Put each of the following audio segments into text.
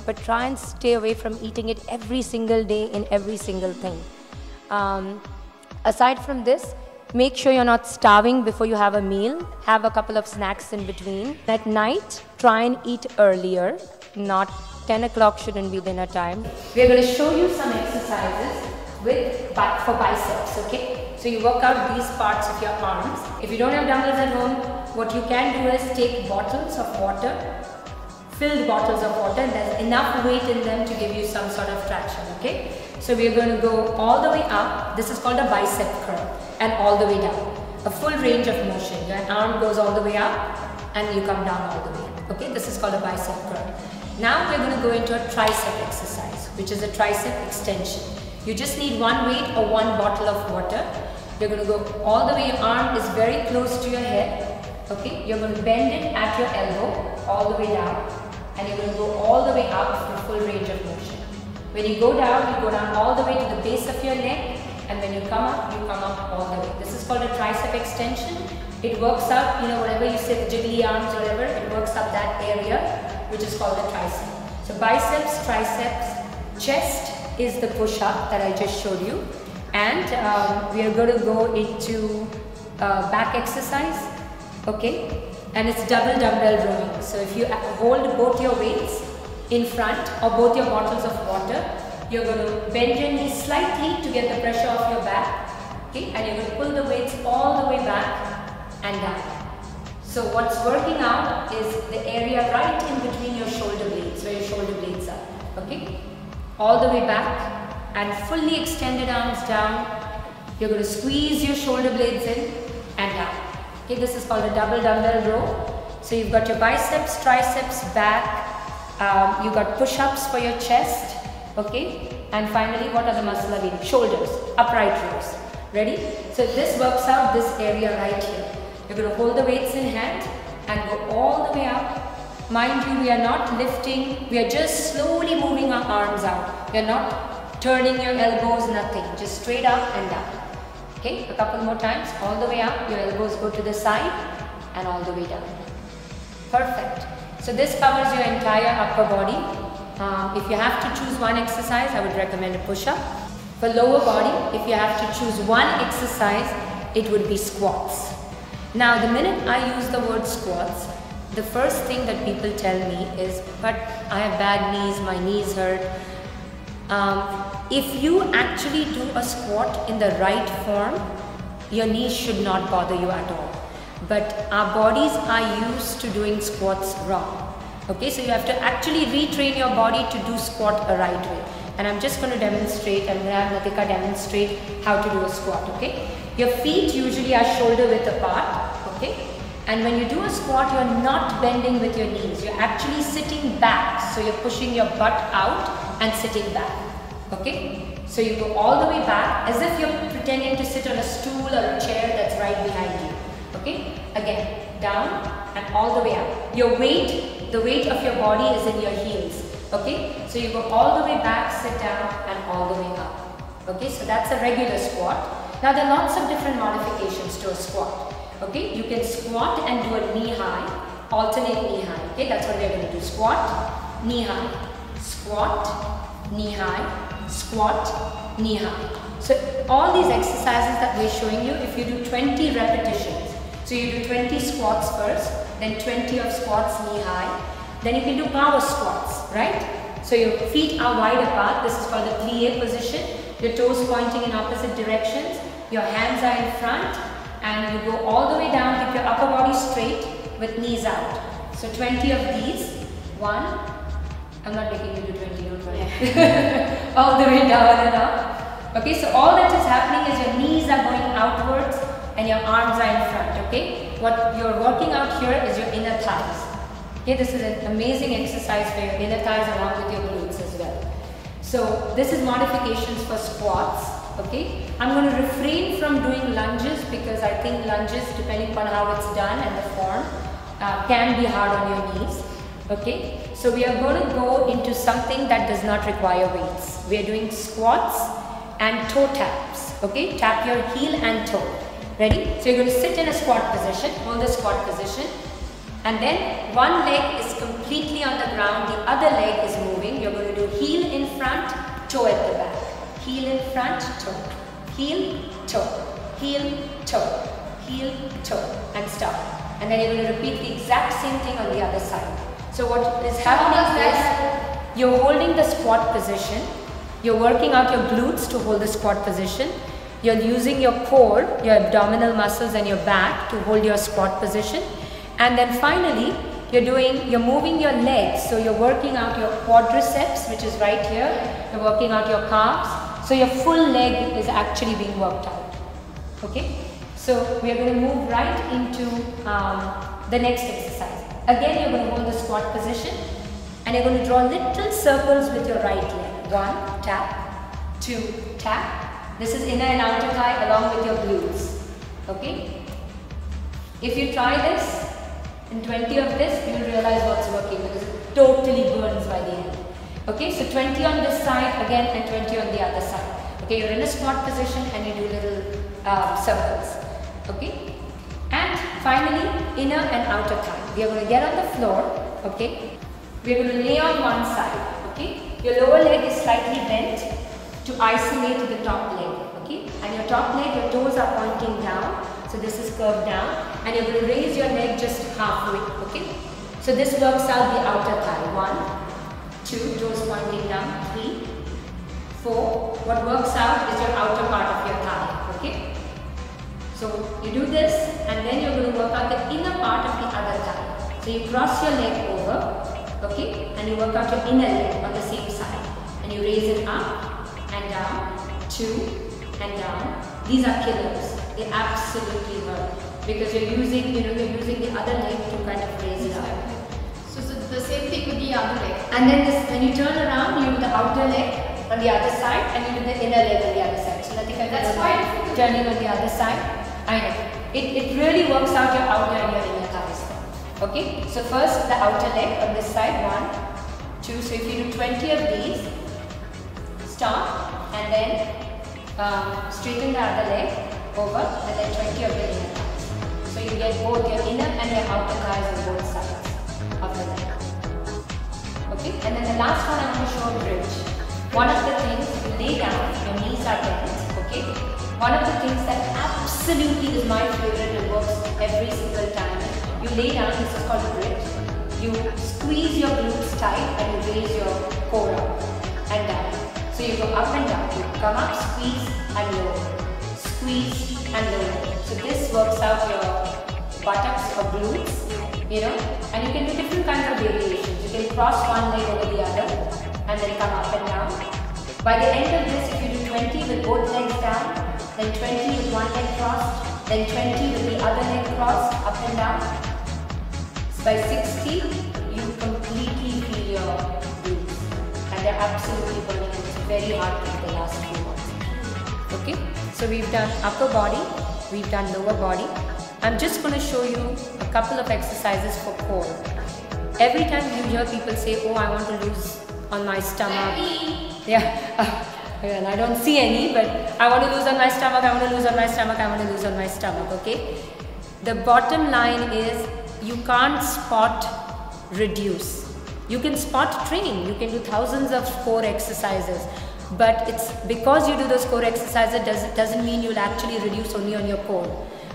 but try and stay away from eating it every single day in every single thing. Aside from this, make sure you're not starving before you have a meal. Have a couple of snacks in between. At night, try and eat earlier. Not 10 o'clock shouldn't be dinner time. We're going to show you some exercises for biceps, okay? So you work out these parts of your arms. If you don't have dumbbells at home, what you can do is take bottles of water, filled bottles of water, and there's enough weight in them to give you some sort of traction, okay? So we're going to go all the way up. This is called a bicep curl, and all the way down. A full range of motion. Your arm goes all the way up and you come down all the way. Okay, this is called a bicep curl. Now we're going to go into a tricep exercise, which is a tricep extension. You just need one weight or one bottle of water. You're going to go all the way. Your arm is very close to your head. Okay, you're going to bend it at your elbow all the way down, and you're going to go all the way up for full range of motion. When you go down all the way to the base of your neck, and when you come up all the way. This is called a tricep extension. It works up, whatever you say, the jiggly arms or whatever, it works up that area, which is called the tricep. So biceps, triceps, chest is the push-up that I just showed you. And we are going to go into back exercise, okay? And it's double dumbbell rowing. So if you hold both your weights in front or both your bottles of water, you're going to bend your knees slightly to get the pressure off your back, okay? And you're going to pull the weights all the way back and down. So what's working out is the area right in between your shoulder blades, where your shoulder blades are, okay? All the way back and fully extended arms down. You're going to squeeze your shoulder blades in and down. Okay, this is called a double dumbbell row. So you've got your biceps, triceps, back. You've got push-ups for your chest. Okay, and finally, what are the muscle leading? Shoulders, upright rows. Ready? So this works out this area right here. You're going to hold the weights in hand and go all the way up. Mind you, we are not lifting, we are just slowly moving our arms out. We are not turning your elbows, nothing. Just straight up and down. Okay, a couple more times. All the way up, your elbows go to the side and all the way down. Perfect. So this covers your entire upper body. If you have to choose one exercise, I would recommend a push-up. For lower body, if you have to choose one exercise, it would be squats. Now, the minute I use the word squats, the first thing that people tell me is, but I have bad knees, my knees hurt. If you actually do a squat in the right form, your knees should not bother you at all. But our bodies are used to doing squats wrong. Okay, so you have to actually retrain your body to do squat a right way. And I'm just going to demonstrate, I'm going to have Natika demonstrate how to do a squat, okay? Your feet usually are shoulder width apart, okay? And when you do a squat, you're not bending with your knees. You're actually sitting back. So you're pushing your butt out and sitting back, okay? So you go all the way back as if you're pretending to sit on a stool or a chair that's right behind you, okay? Again, down and all the way up. Your weight, the weight of your body is in your heels, okay? So you go all the way back, sit down and all the way up, okay? So that's a regular squat. Now there are lots of different modifications to a squat, okay? You can squat and do a knee high, alternate knee high, okay? That's what we're going to do. Squat, knee high, squat, knee high, squat, knee high. So all these exercises that we're showing you, if you do 20 repetitions, so you do 20 squats first, then 20 of squats knee high, then you can do power squats, right? So your feet are wide apart. This is called the plie position. Your toes pointing in opposite directions. Your hands are in front and you go all the way down. Keep your upper body straight with knees out. So 20 of these. One. I'm not making you do 20, don't worry. Yeah. All the way down and up. Okay, so all that is happening is your knees are going outwards and your arms are in front, okay? What you're working out here is your inner thighs. Okay, this is an amazing exercise for your inner thighs along with your glutes as well. So this is modifications for squats, okay? I'm going to refrain from doing lunges because I think lunges, depending upon how it's done and the form, can be hard on your knees, okay? So we are going to go into something that does not require weights. We are doing squats and toe taps, okay? Tap your heel and toe. Ready? So you're going to sit in a squat position, hold the squat position, and then one leg is completely on the ground, the other leg is moving. toe at the back. Heel in front, toe. Heel, toe. Heel, toe. Heel, toe. And stop. And then you're going to repeat the exact same thing on the other side. So what is happening is you're holding the squat position. You're working out your glutes to hold the squat position. You're using your core, your abdominal muscles and your back to hold your squat position. And then finally, you're moving your legs. So you're working out your quadriceps, which is right here. You're working out your calves. So your full leg is actually being worked out. Okay? So we are going to move right into the next exercise. Again, you're going to hold the squat position and you're going to draw little circles with your right leg. 1, tap, 2, tap. This is inner and outer thigh along with your glutes. Okay? If you try this, in 20 of this, you will realize what's working because it totally burns by the end. Okay? So 20 on this side again and 20 on the other side. Okay? You're in a squat position and you do little circles. Okay? And finally, inner and outer thigh. We are going to get on the floor. Okay? We are going to lay on one side. Okay? Your lower leg is slightly bent to isolate the top leg. Okay? And your top leg, your toes are pointing down. So this is curved down. And you're going to raise your leg just halfway. Okay? So this works out the outer thigh. 1, 2, toes pointing down. 3, 4. What works out is your outer part of your thigh. Okay? So you do this and then you're going to work out the inner part of the other thigh. So you cross your leg over. Okay, and you work out your inner leg on the same side and you raise it up and down, 2 and down. These are killers. They absolutely hurt because you're using the other leg to kind of raise it up. So the same thing with the other leg. And then when you turn around, you do the outer leg on the other side and you do the inner leg on the other side. So nothing like that's quite turning on the other side. I know. It really works out your outer and your inner thighs. Okay, so first the outer leg on this side, 1, 2, so if you do 20 of these, stop and then straighten the other leg over and then 20 of the inner thighs. So you get both your inner and your outer thighs on both sides of the leg. Okay, and then the last one I want to show a bridge. One of the things, you lay down, your knees are bent, okay. One of the things that absolutely is my favorite and works every single time. You lay down, this is called a bridge. You squeeze your glutes tight and you raise your core up and down. So you go up and down. You come up, squeeze and lower. Squeeze and lower. So this works out your buttocks or glutes, and you can do different kinds of variations. You can cross one leg over the other and then come up and down. By the end of this, if you do 20 with both legs down, then 20 with one leg crossed, then 20 with the other leg crossed, up and down. By 60, you completely feel your glutes and they're absolutely burning and it's very hard to do the last few months. Okay, so we've done upper body, we've done lower body. I'm just going to show you a couple of exercises for core. Every time you hear people say, oh, I want to lose on my stomach. Yeah, well, I don't see any, but I want to lose on my stomach, I want to lose on my stomach, I want to lose on my stomach, okay? The bottom line is, you can't spot reduce. You can spot train. You can do thousands of core exercises. But it's because you do those core exercises doesn't mean you'll actually reduce only on your core.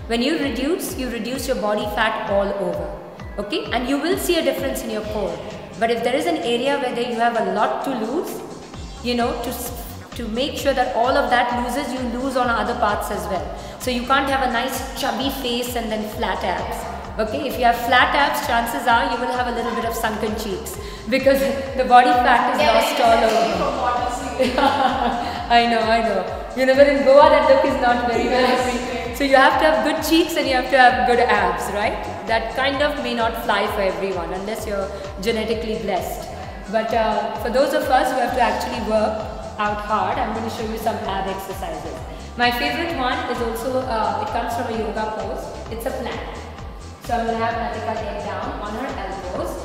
When you reduce your body fat all over. Okay? And you will see a difference in your core. But if there is an area where you have a lot to lose, to make sure that all of that loses, you lose on other parts as well. So you can't have a nice chubby face and then flat abs. Okay, if you have flat abs, chances are you will have a little bit of sunken cheeks because the body fat is lost all over. I know. But in Goa that look is not very nice. So you have to have good cheeks and you have to have good abs, right? That kind of may not fly for everyone unless you're genetically blessed. But for those of us who have to actually work out hard, I'm going to show you some ab exercises. My favorite one is also, it comes from a yoga pose. It's a plank. So I'm going to have Natika get down on her elbows.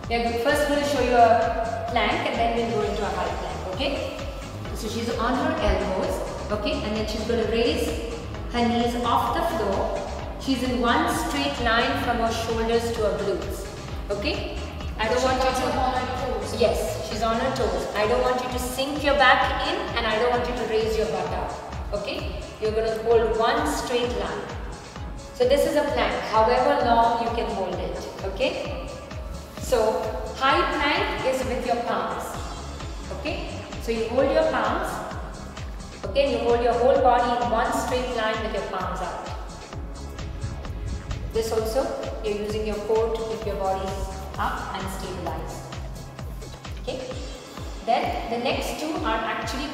We are first going to show you a plank and then we'll go into a high plank, okay? So she's on her elbows, okay? And then she's going to raise her knees off the floor. She's in one straight line from her shoulders to her glutes, okay? I don't want you to... on her toes. Yes, she's on her toes. I don't want you to sink your back in and I don't want you to raise your butt up. Okay? You're going to hold one straight line. So this is a plank. However long you can hold it. Okay? So high plank is with your palms. Okay? So you hold your palms. Okay? You hold your whole body in one straight line with your palms out. This also, you're using your core to keep your body up and stabilized. Okay? Then the next two are actually,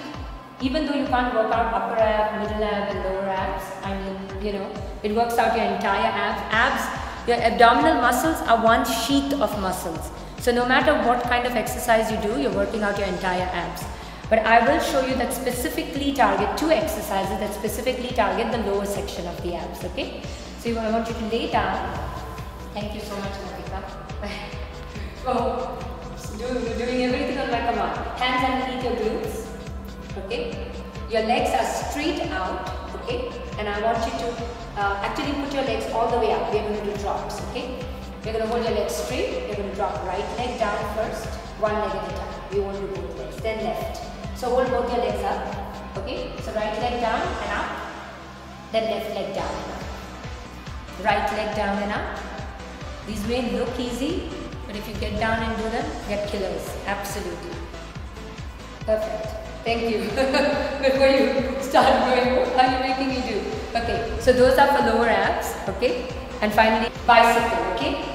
even though you can't work out upper ab, middle ab and lower abs, I mean, you know, it works out your entire abs. Your abdominal muscles are one sheath of muscles. So no matter what kind of exercise you do, you're working out your entire abs. But I will show you that specifically target two exercises that specifically target the lower section of the abs. Okay? So I want you to lay down. Thank you so much, Monica. Oh, doing everything on my command. Hands underneath your glutes. Okay. Your legs are straight out. Okay. And I want you to actually put your legs all the way up. We are going to do drops. Okay. You're going to hold your legs straight. You're going to drop right leg down first. One leg at a time. We won't do both legs. Then left. So hold both your legs up. Okay. So right leg down and up. Then left leg down and up. Right leg down and up. These may look easy, but if you get down and do them, they're killers. Absolutely. Perfect. Thank you. Before you start going, what are you making me do? Okay, so those are for lower abs. Okay, and finally bicycle. Okay,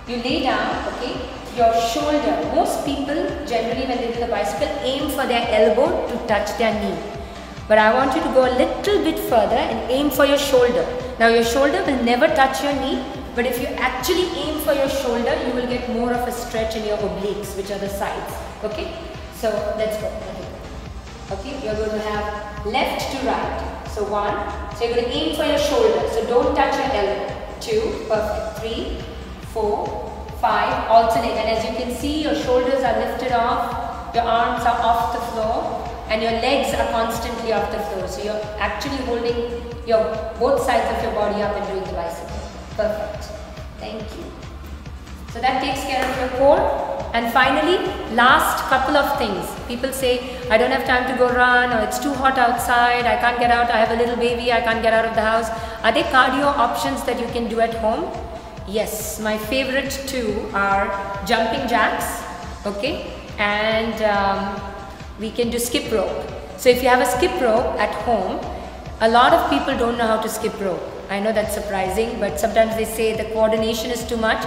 you lay down. Okay, your shoulder. Most people generally, when they do the bicycle, aim for their elbow to touch their knee. But I want you to go a little bit further and aim for your shoulder. Now your shoulder will never touch your knee, but if you actually aim for your shoulder, you will get more of a stretch in your obliques, which are the sides. Okay? So let's go. Okay, you're going to have left to right. So one. So you're going to aim for your shoulder. So don't touch your elbow. 2, perfect. 3, 4, 5, alternate. And as you can see, your shoulders are lifted off, your arms are off the floor, and your legs are constantly off the floor. So you're actually holding your both sides of your body up and doing the bicycle. Perfect. Thank you. So that takes care of your core. And finally, last couple of things. People say, I don't have time to go run, or it's too hot outside, I can't get out, I have a little baby, I can't get out of the house. Are there cardio options that you can do at home? Yes, my favorite two are jumping jacks, okay, and we can do skip rope. So if you have a skip rope at home, a lot of people don't know how to skip rope. I know that's surprising, but sometimes they say the coordination is too much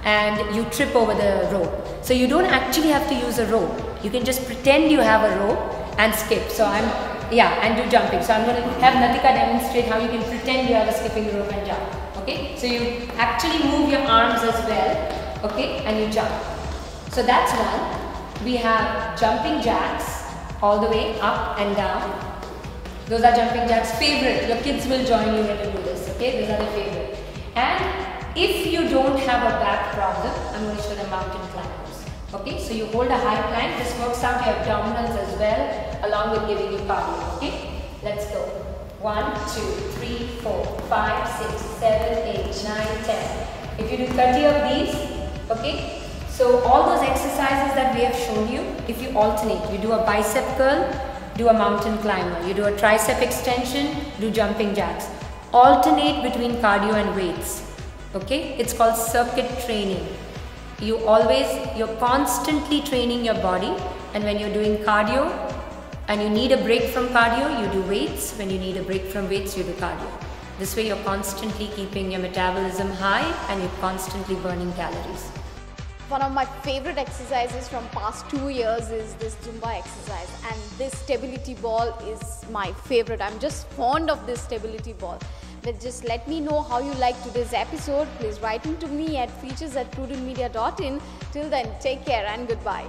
and you trip over the rope. So you don't actually have to use a rope. You can just pretend you have a rope and skip. So and do jumping. So I'm going to have Natika demonstrate how you can pretend you have a skipping rope and jump. Okay, so you actually move your arms as well, okay, and you jump. So that's one. We have jumping jacks all the way up and down. Those are jumping jacks. Favorite. Your kids will join you when you do this. Okay, those are the favorite. And if you don't have a back problem, I'm going to show the mountain climbers. Okay, so you hold a high plank. This works out your abdominals as well, along with giving you cardio. Okay, let's go. 1, 2, 3, 4, 5, 6, 7, 8, 9, 10. If you do 30 of these, okay. So all those exercises that we have shown you, if you alternate, you do a bicep curl, do a mountain climber. You do a tricep extension, do jumping jacks. Alternate between cardio and weights. Okay, it's called circuit training. You're constantly training your body, and when you're doing cardio and you need a break from cardio, you do weights. When you need a break from weights, you do cardio. This way you're constantly keeping your metabolism high and you're constantly burning calories. One of my favorite exercises from past 2 years is this Zumba exercise, and this stability ball is my favorite. I'm just fond of this stability ball. But just let me know how you like today's episode. Please write in to me at features@prudentmedia.in. Till then, take care and goodbye.